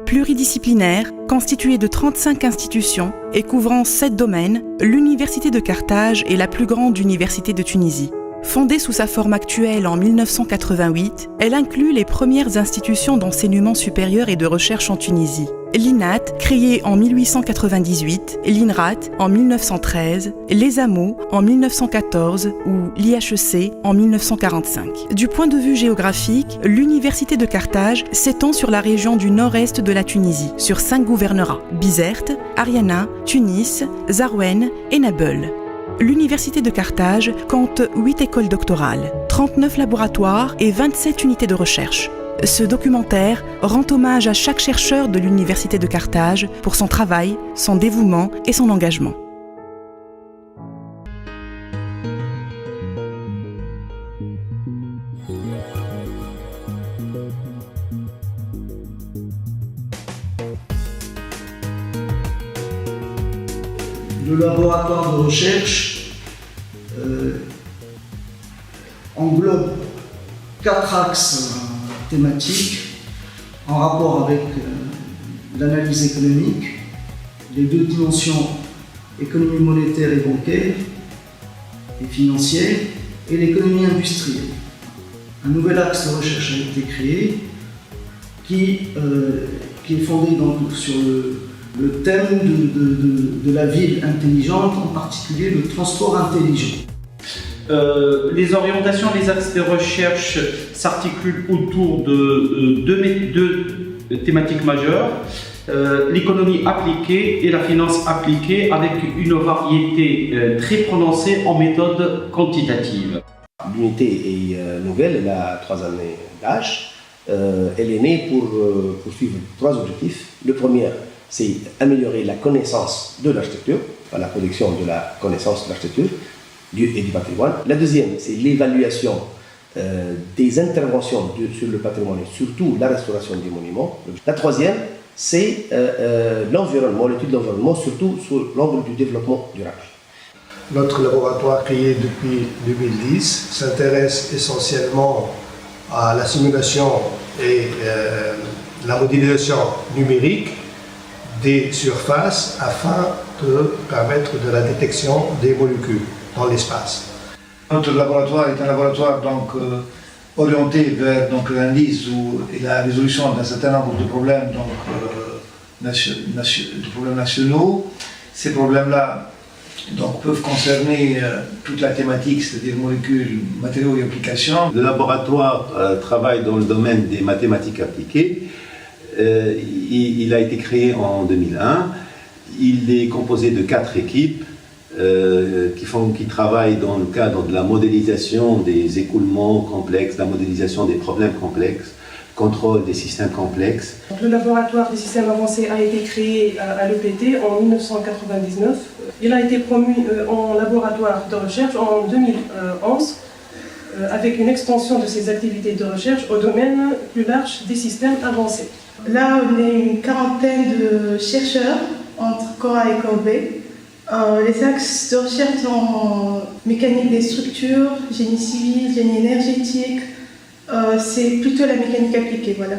Pluridisciplinaire, constituée de 35 institutions et couvrant 7 domaines, l'Université de Carthage est la plus grande université de Tunisie. Fondée sous sa forme actuelle en 1988, elle inclut les premières institutions d'enseignement supérieur et de recherche en Tunisie. L'INAT, créée en 1898, l'INRAT en 1913, l'ESAMO en 1914 ou l'IHEC en 1945. Du point de vue géographique, l'Université de Carthage s'étend sur la région du nord-est de la Tunisie, sur 5 gouvernorats, Bizerte, Ariana, Tunis, Zarouen et Nabeul. L'Université de Carthage compte 8 écoles doctorales, 39 laboratoires et 27 unités de recherche. Ce documentaire rend hommage à chaque chercheur de l'Université de Carthage pour son travail, son dévouement et son engagement. Le laboratoire de recherche englobe 4 axes thématiques en rapport avec l'analyse économique, les 2 dimensions économie monétaire et bancaire et financière et l'économie industrielle. Un nouvel axe de recherche a été créé qui est fondé donc sur le thème de la ville intelligente, en particulier le transport intelligent. Les orientations, les axes de recherche s'articulent autour de deux thématiques majeures, l'économie appliquée et la finance appliquée, avec une variété très prononcée en méthode quantitative. L'unité est nouvelle, elle a 3 années d'âge. Elle est née pour poursuivre 3 objectifs. Le premier, c'est améliorer la connaissance de l'architecture, la production de la connaissance de l'architecture et du patrimoine. La deuxième, c'est l'évaluation des interventions sur le patrimoine et surtout la restauration des monuments. La troisième, c'est l'environnement, l'étude de l'environnement, surtout sous l'angle du développement durable. Notre laboratoire, créé depuis 2010, s'intéresse essentiellement à la simulation et la modélisation numérique des surfaces afin de permettre de la détection des molécules dans l'espace. Notre laboratoire est un laboratoire orienté vers l'analyse et la résolution d'un certain nombre de problèmes, nationaux. Ces problèmes-là peuvent concerner toute la thématique, c'est-à-dire molécules, matériaux et applications. Le laboratoire travaille dans le domaine des mathématiques appliquées. Il a été créé en 2001. Il est composé de 4 équipes qui travaillent dans le cadre de la modélisation des écoulements complexes, la modélisation des problèmes complexes, contrôle des systèmes complexes. Le laboratoire des systèmes avancés a été créé à l'EPT en 1999. Il a été promu en laboratoire de recherche en 2011 avec une extension de ses activités de recherche au domaine plus large des systèmes avancés. Là, on est une quarantaine de chercheurs entre Cora et Corbeil. Les axes de recherche sont mécanique des structures, génie civil, génie énergétique. C'est plutôt la mécanique appliquée, voilà.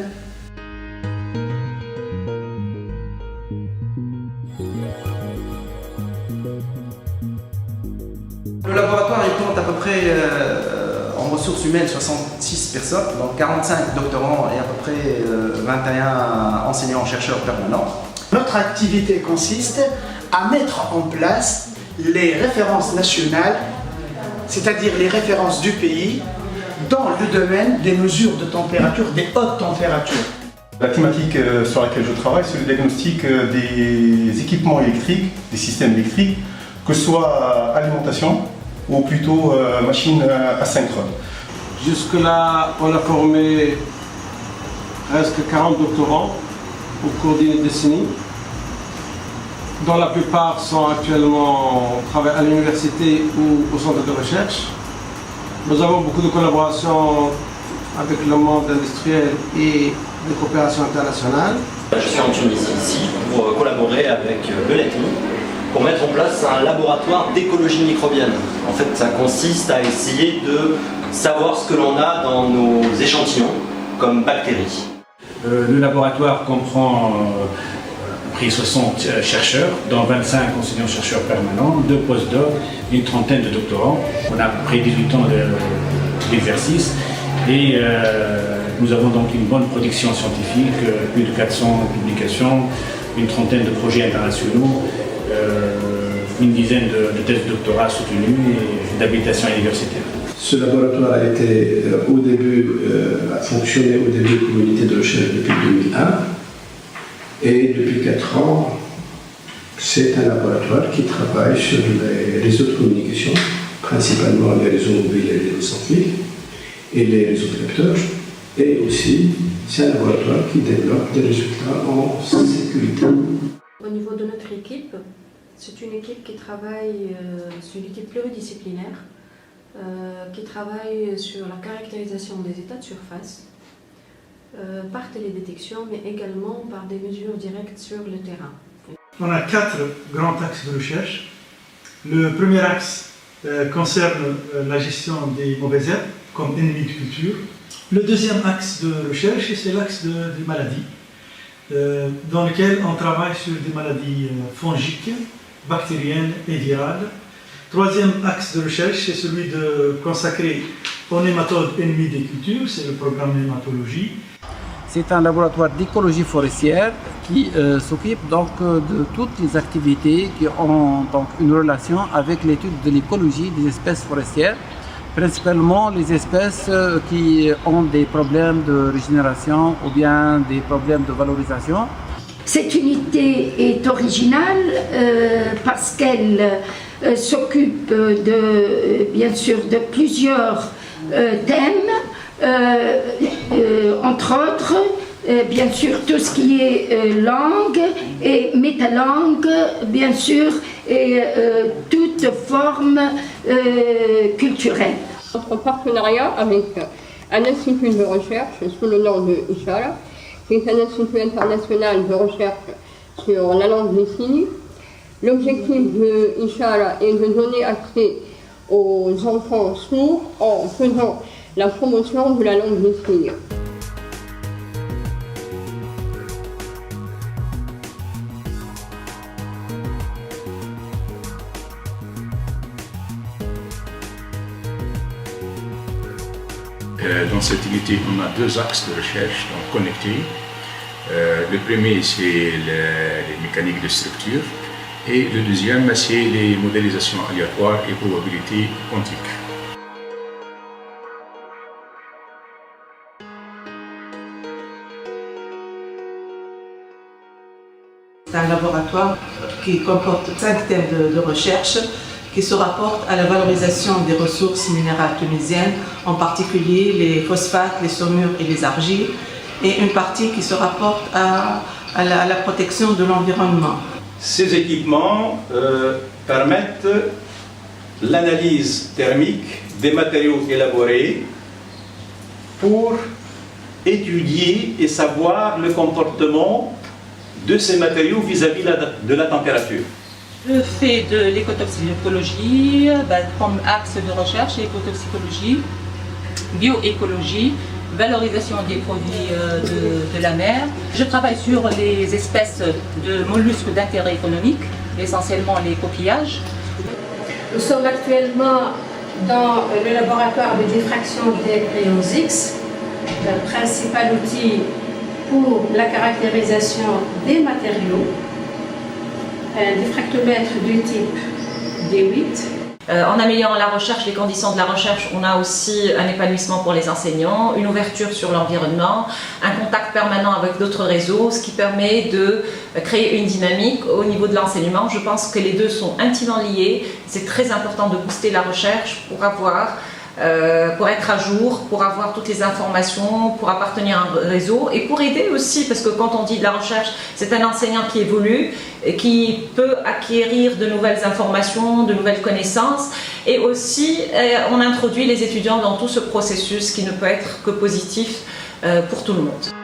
Le laboratoire il compte à peu près en ressources humaines 66 personnes, donc 45 doctorants et à peu près 21 enseignants-chercheurs permanents. Notre activité consiste à mettre en place les références nationales, c'est-à-dire les références du pays, dans le domaine des mesures de température, des hautes températures. La thématique sur laquelle je travaille, c'est le diagnostic des équipements électriques, des systèmes électriques, que ce soit alimentation ou plutôt machine asynchrone. Jusque-là, on a formé presque 40 doctorants au cours d'une décennie, dont la plupart sont actuellement travaillent à l'université ou au centre de recherche. Nous avons beaucoup de collaborations avec le monde industriel et de coopération internationale. Je suis en Tunisie ici pour collaborer avec le LETMI pour mettre en place un laboratoire d'écologie microbienne. En fait, ça consiste à essayer de savoir ce que l'on a dans nos échantillons comme bactéries. Le laboratoire comprend près 60 chercheurs, dont 25 enseignants-chercheurs permanents, 2 postdocs, une trentaine de doctorants. On a près de 18 ans d'exercice et nous avons donc une bonne production scientifique, plus de 400 publications, une trentaine de projets internationaux, une dizaine de thèses de doctorat soutenues et d'habilitation universitaire. Ce laboratoire a été a fonctionné au début comme unité de recherche depuis 2001 et depuis 4 ans, c'est un laboratoire qui travaille sur les réseaux de communication, principalement les réseaux mobiles et les réseaux sans fil et les réseaux de capteurs, et aussi c'est un laboratoire qui développe des résultats en sécurité. Au niveau de notre équipe, c'est une équipe qui travaille, c'est une équipe pluridisciplinaire qui travaille sur la caractérisation des états de surface par télédétection, mais également par des mesures directes sur le terrain. On a 4 grands axes de recherche. Le premier axe concerne la gestion des mauvaises herbes comme ennemis de culture. Le deuxième axe de recherche, c'est l'axe des maladies, dans lequel on travaille sur des maladies fongiques, bactériennes et virales. Troisième axe de recherche, c'est celui consacré aux nématodes ennemis des cultures, c'est le programme nématologie. C'est un laboratoire d'écologie forestière qui s'occupe donc de toutes les activités qui ont donc une relation avec l'étude de l'écologie des espèces forestières, principalement les espèces qui ont des problèmes de régénération ou bien des problèmes de valorisation. Cette unité est originale parce qu'elle s'occupe bien sûr de plusieurs thèmes, entre autres, bien sûr, tout ce qui est langue et métalangue, bien sûr, et toute forme culturelle. Notre partenariat avec un institut de recherche sous le nom de Ishala, qui est un institut international de recherche sur la langue des signes. L'objectif de Ishala est de donner accès aux enfants sourds en faisant la promotion de la langue des signes. Dans cette unité, on a 2 axes de recherche connectés. Le premier, c'est les mécaniques de structure et le deuxième, c'est les modélisations aléatoires et probabilités quantiques. C'est un laboratoire qui comporte 5 thèmes de recherche qui se rapportent à la valorisation des ressources minérales tunisiennes, en particulier les phosphates, les saumures et les argiles, et une partie qui se rapporte à la protection de l'environnement. Ces équipements permettent l'analyse thermique des matériaux élaborés pour étudier et savoir le comportement de ces matériaux vis-à-vis de la température. Je fais de l'écotoxicologie comme axe de recherche, écotoxicologie, bioécologie, valorisation des produits de la mer. Je travaille sur les espèces de mollusques d'intérêt économique, essentiellement les coquillages. Nous sommes actuellement dans le laboratoire de diffraction des rayons X, le principal outil pour la caractérisation des matériaux. Un diffractomètre du type D8. En améliorant la recherche, les conditions de la recherche, on a aussi un épanouissement pour les enseignants, une ouverture sur l'environnement, un contact permanent avec d'autres réseaux, ce qui permet de créer une dynamique au niveau de l'enseignement. Je pense que les deux sont intimement liés. C'est très important de booster la recherche pour être à jour, pour avoir toutes les informations, pour appartenir à un réseau et pour aider aussi, parce que quand on dit de la recherche, c'est un enseignant qui évolue, et qui peut acquérir de nouvelles informations, de nouvelles connaissances, et aussi on introduit les étudiants dans tout ce processus qui ne peut être que positif pour tout le monde.